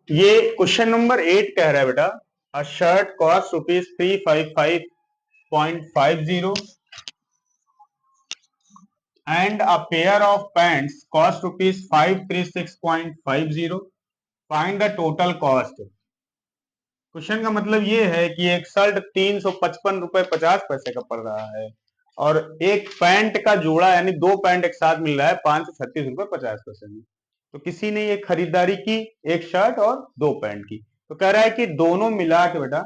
ये question number 8 कह रहा है बेटा, अ shirt cost ₹355.50 and a pair of pants cost ₹536.50. Find the total cost. Question का मतलब ये है कि एक शर्ट ₹355.50 का पड़ रहा है और एक पैंट का जोड़ा यानी दो पैंट एक साथ मिल रहा है ₹536.50 में। तो किसी ने ये खरीदारी की, एक शर्ट और दो पैंट की, तो कह रहा है कि दोनों मिला के बेटा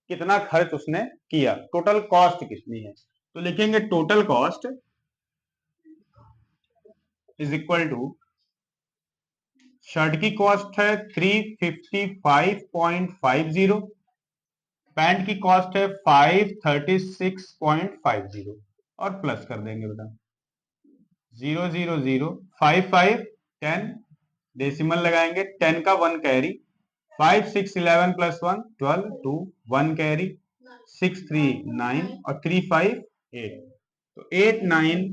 कितना खर्च उसने किया, टोटल कॉस्ट कितनी है। तो लिखेंगे total cost is equal to, shirt की कॉस्ट है 355.50, पैंट की कॉस्ट है 536.50 और प्लस कर देंगे बेटा 00055 10, डेसिमल लगाएंगे, 10 का 1 कैरी, 5 6 11 प्लस 1 12 2 1 कैरी, 6 3 9 और 3 5 8,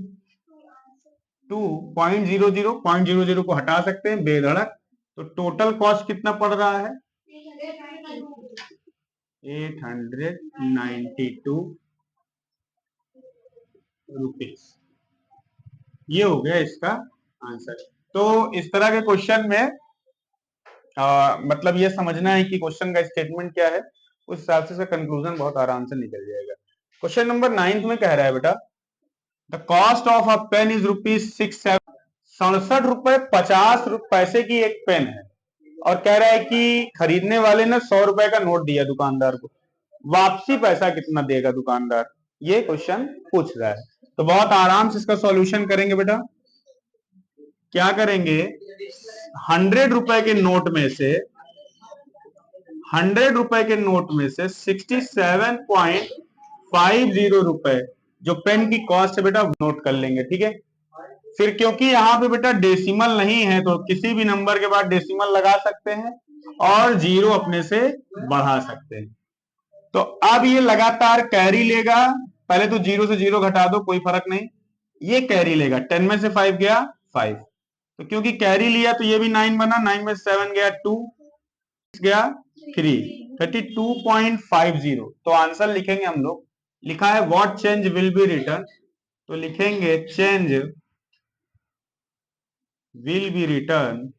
तो 892.00 को हटा सकते हैं बेधड़क। तो टोटल कॉस्ट कितना पड़ रहा है 892 रुपीज। ये हो गया इसका आंसर। तो इस तरह के क्वेश्चन में मतलब ये समझना है कि क्वेश्चन का स्टेटमेंट क्या है, उस हिसाब से कंक्लूजन बहुत आराम से निकल जाएगा। क्वेश्चन नंबर 9 में कह रहा है बेटा, the cost of a pen is ₹67, 67 रुपए 50 पैसे की एक पेन है और कह रहा है कि खरीदने वाले ने 100 रुपए का नोट दिया दुकानदार को, वापसी पैसा कितना देगा दुकानदार, ये क्वेश्चन पूछ रहा है। तो बहुत आराम से इसका सॉल्यूशन करेंगे बेटा। क्या करेंगे, 100 रुपए के नोट में से 67.50 रुपए जो पेन की कॉस्ट है बेटा नोट कर लेंगे, ठीक है। फिर क्योंकि यहाँ पे बेटा डेसिमल नहीं है तो किसी भी नंबर के बाद डेसिमल लगा सकते हैं और जीरो अपने से बढ़ा सकते हैं। तो अब ये लगातार कैरी लेगा, पहले तो जीरो से जीरो घटा दो कोई फर्क नहीं, ये कैरी लेगा, 10 में से 5 गया 5, तो क्योंकि कैरी लिया तो ये भी 9 बना, 9 में 7 गया 2, 6 गया 3, 32.50। तो आंसर लिखेंगे हम लोग, लिखा है what change will be return, तो लिखेंगे change will be returned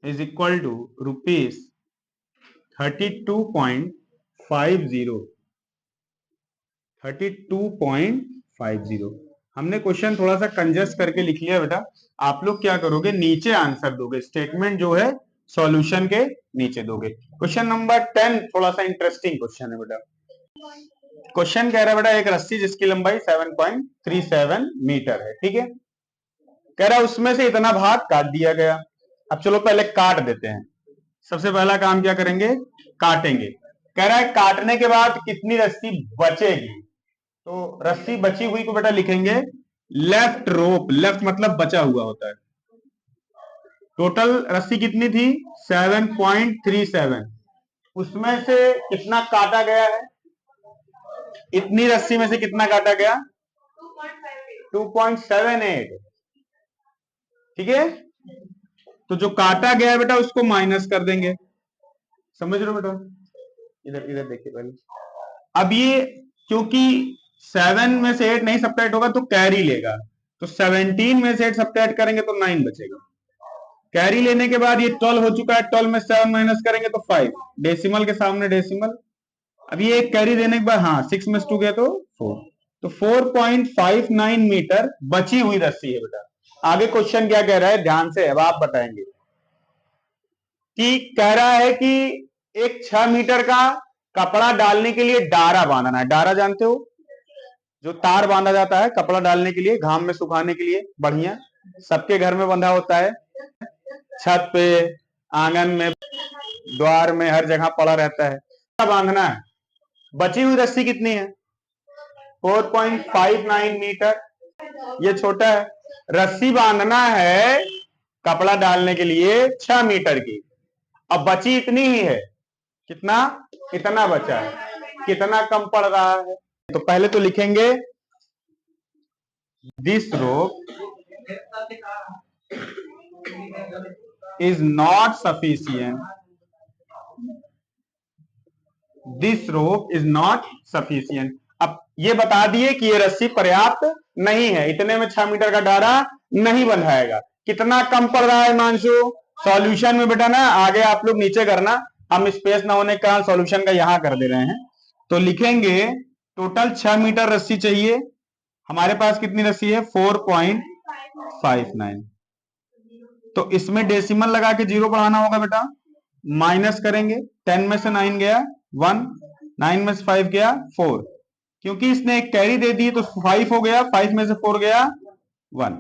is equal to rupees 32.50, 32.50। हमने क्वेश्चन थोड़ा सा कंजस्ट करके लिख लिया बेटा, आप लोग क्या करोगे नीचे आंसर दोगे, स्टेटमेंट जो है सॉल्यूशन के नीचे दोगे। क्वेश्चन नंबर 10 थोड़ा सा इंटरेस्टिंग क्वेश्चन है बेटा। क्वेश्चन कह रहा है बेटा, एक रस्सी जिसकी लंबाई 7.37 मीटर है, ठीक है, कह रहा है उसमें से इतना भाग काट दिया गया। अब चलो पहले काट देते हैं, सबसे पहला काम क्या करेंगे, काटेंगे। कह रहा है काटने के बाद कितनी रस्सी बचेगी, तो रस्सी बची हुई को बेटा लिखेंगे लेफ्ट रोप, लेफ्ट मतलब बचा हुआ होता है। टोटल रस्सी कितनी थी 7.37, उसमें से कितना काटा गया है, इतनी रस्सी में से कितना काटा गया 2.78, ठीक है। तो जो काटा गया है बेटा उसको माइनस कर देंगे, समझ रहे हो बेटा, इधर इधर देखिए पहले। अब ये क्योंकि 7 में से 8 नहीं सब्ट्रैक्ट होगा तो कैरी लेगा, तो 17 में से 8 सब्ट्रैक्ट करेंगे तो 9 बचेगा। कैरी लेने के बाद ये 12 हो चुका है, 12 में 7 माइनस करेंगे तो 5, डेसिमल के सामने डेसिमल। अब ये एक कैरी देने के बाद हाँ 6 में से 2 गया तो 4, तो 4.59 मीटर बची हुई रस्सी है बेटा। आगे क्वेश्चन क्या कह रहा है ध्यान से अब आप बताएंगे, कि कह रहा है कि एक 6 मीटर का कपड़ा डालने के लिए डारा बांधना है। डारा जानते हो, जो तार बांधा जाता है कपड़ा डालने के लिए, घाम में सुखाने के लिए, बढ़िया सबके घर में बंधा होता है, छत पे, आंगन में, द्वार में, हर जगह पड़ा रहता है, बांधना है। बची हुई रस्सी कितनी है 4.59 मीटर, ये छोटा है। रस्सी बांधना है कपड़ा डालने के लिए 6 मीटर की, अब बची इतनी ही है, कितना, इतना बचा है, कितना कम पड़ रहा है। तो पहले तो लिखेंगे this rope is not sufficient. This rope is not sufficient. अब ये बता दिए कि ये रस्सी पर्याप्त नहीं है, इतने में 6 मीटर का डारा नहीं बंधाएगा। कितना कम पड़ रहा है हिमांशु? सॉल्यूशन में बेटा ना आगे आप लोग नीचे करना, हम स्पेस ना होने के कारण सॉल्यूशन का यहां कर दे रहे हैं। तो लिखेंगे टोटल 6 मीटर रस्सी चाहिए, हमारे पास कितनी रस्सी है? 4.59। तो इसमें डेसिमल लगा के 0 बढ़ाना होगा बेटा, माइनस करेंगे, 10 में से 9 गया 1, 9 में से 5 गया 4, क्योंकि इसने एक कैरी दे दी तो 5 हो गया, 5 में से 4 गया 1,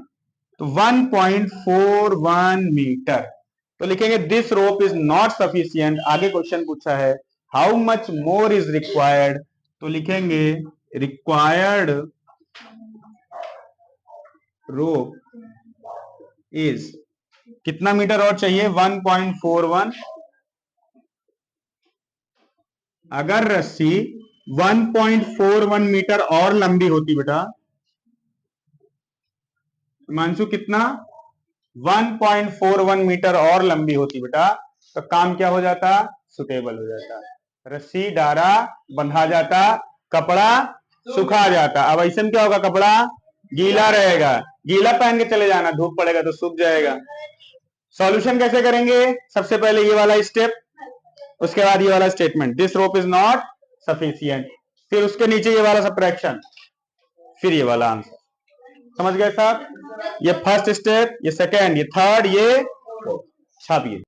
तो 1.41 मीटर। तो लिखेंगे this rope is not sufficient. आगे क्वेश्चन पूछा है how much more is required, तो लिखेंगे रिक्वायर्ड रोप इज, कितना मीटर और चाहिए? 1.41। अगर रस्सी 1.41 मीटर और लंबी होती बेटा, हिमांशु कितना? 1.41 मीटर और लंबी होती बेटा, तो काम क्या हो जाता? सुटेबल हो जाता, रस्सी डारा बंधा जाता, कपड़ा सुखा जाता। अब ऐसे में क्या होगा? कपड़ा गीला रहेगा, गीला पहन के चले जाना, धूप पड़ेगा तो सूख जाएगा। सॉल्यूशन कैसे करेंगे? सबसे पहले ये वाला स्टेप, उसके बाद ये वाला statement, this rope is not sufficient, फिर उसके नीचे ये वाला सबट्रैक्शन, फिर ये वाला आंसर। समझ गए साहब? ये फर्स्ट स्टेप, ये सेकेंड, ये थर्ड, ये छापिए।